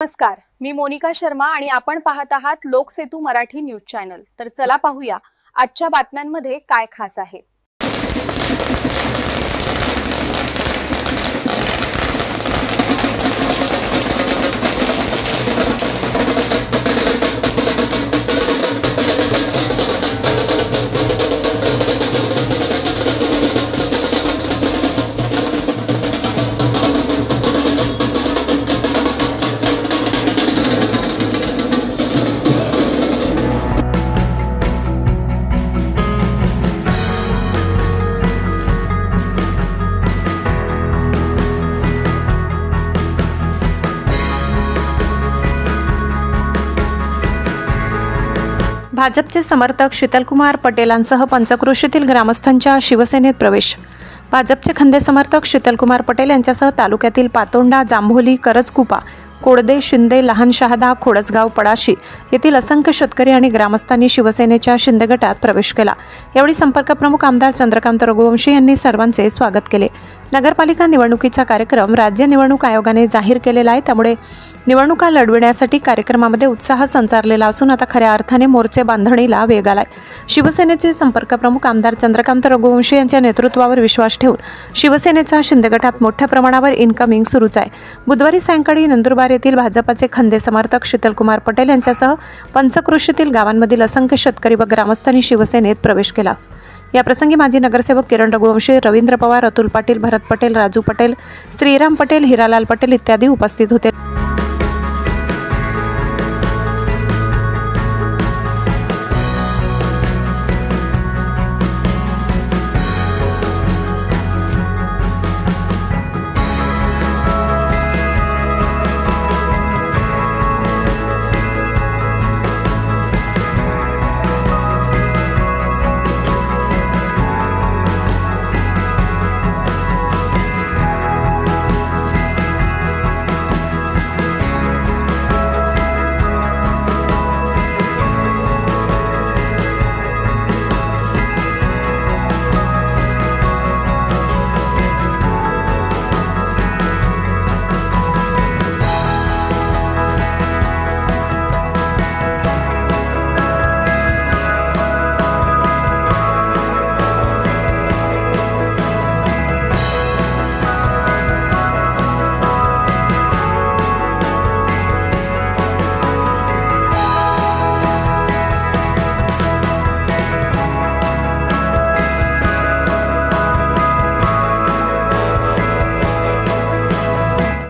नमस्कार, मी मोनिका शर्मा आणि आपण पाहत आहात लोकसेतू मराठी न्यूज चॅनल। तर चला पाहूया आजच्या बातम्यांमध्ये काय खास आहे। भाजपचे समर्थक शीतलकुमार पटेलांसह पंचक्रोशीतील ग्रामस्थांच्या शिवसेनेत प्रवेश। भाजपचे खंदे समर्थक शीतलकुमार पटेल यांच्यासह तालुक्यातील पातोंडा, जांभोली, करजकुपा, कोडदे, शिंदे, लहान शहादा, खोडसगाव, पळाशी येथील असंख्य शेतकरी आणि ग्रामस्थांनी शिवसेनेच्या शिंदे गटात प्रवेश केला। यावेळी संपर्क प्रमुख आमदार चंद्रकांत रघुवंशी यांनी सर्वांचे स्वागत केले। नगरपालिका निवडणुकीचा कार्यक्रम राज्य निवडणूक आयोगाने जाहीर केलेला आहे, त्यामुळे निवडणुका लढविण्यासाठी कार्यक्रमामध्ये उत्साह संचारलेला असून आता खऱ्या अर्थाने मोर्चे बांधणीला वेग आलाय। शिवसेनेचे संपर्क प्रमुख आमदार चंद्रकांत रघुवंशी यांच्या नेतृत्वावर विश्वास ठेवून शिवसेनेचा शिंदे गटात मोठ्या प्रमाणावर इनकमिंग सुरूच आहे। बुधवारी सायंकाळी नंदुरबार येथील भाजपाचे खंदे समर्थक शीतलकुमार पटेल यांच्यासह पंचक्रोशीतील गावांमधील असंख्य शेतकरी व ग्रामस्थांनी शिवसेनेत प्रवेश केला। या प्रसंगी माजी नगरसेवक किरण रघुवंशी, रवींद्र पवार, अतुल पाटील, भरत पटेल, राजू पटेल, श्रीराम पटेल, हिरालाल पटेल इत्यादी उपस्थित होते।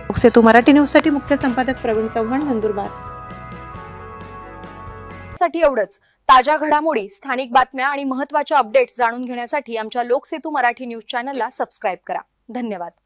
लोकसेतू मराठी न्यूज साठी मुख्य संपादक प्रवीण चव्हाण, नंदुरबार। साठी एवढंच। ताज्या घडामोडी, स्थानिक बातम्या आणि महत्त्वाच्या अपडेट्स जाणून घेण्यासाठी आमच्या लोकसेतू मराठी न्यूज चॅनलला सबस्क्राइब करा। धन्यवाद।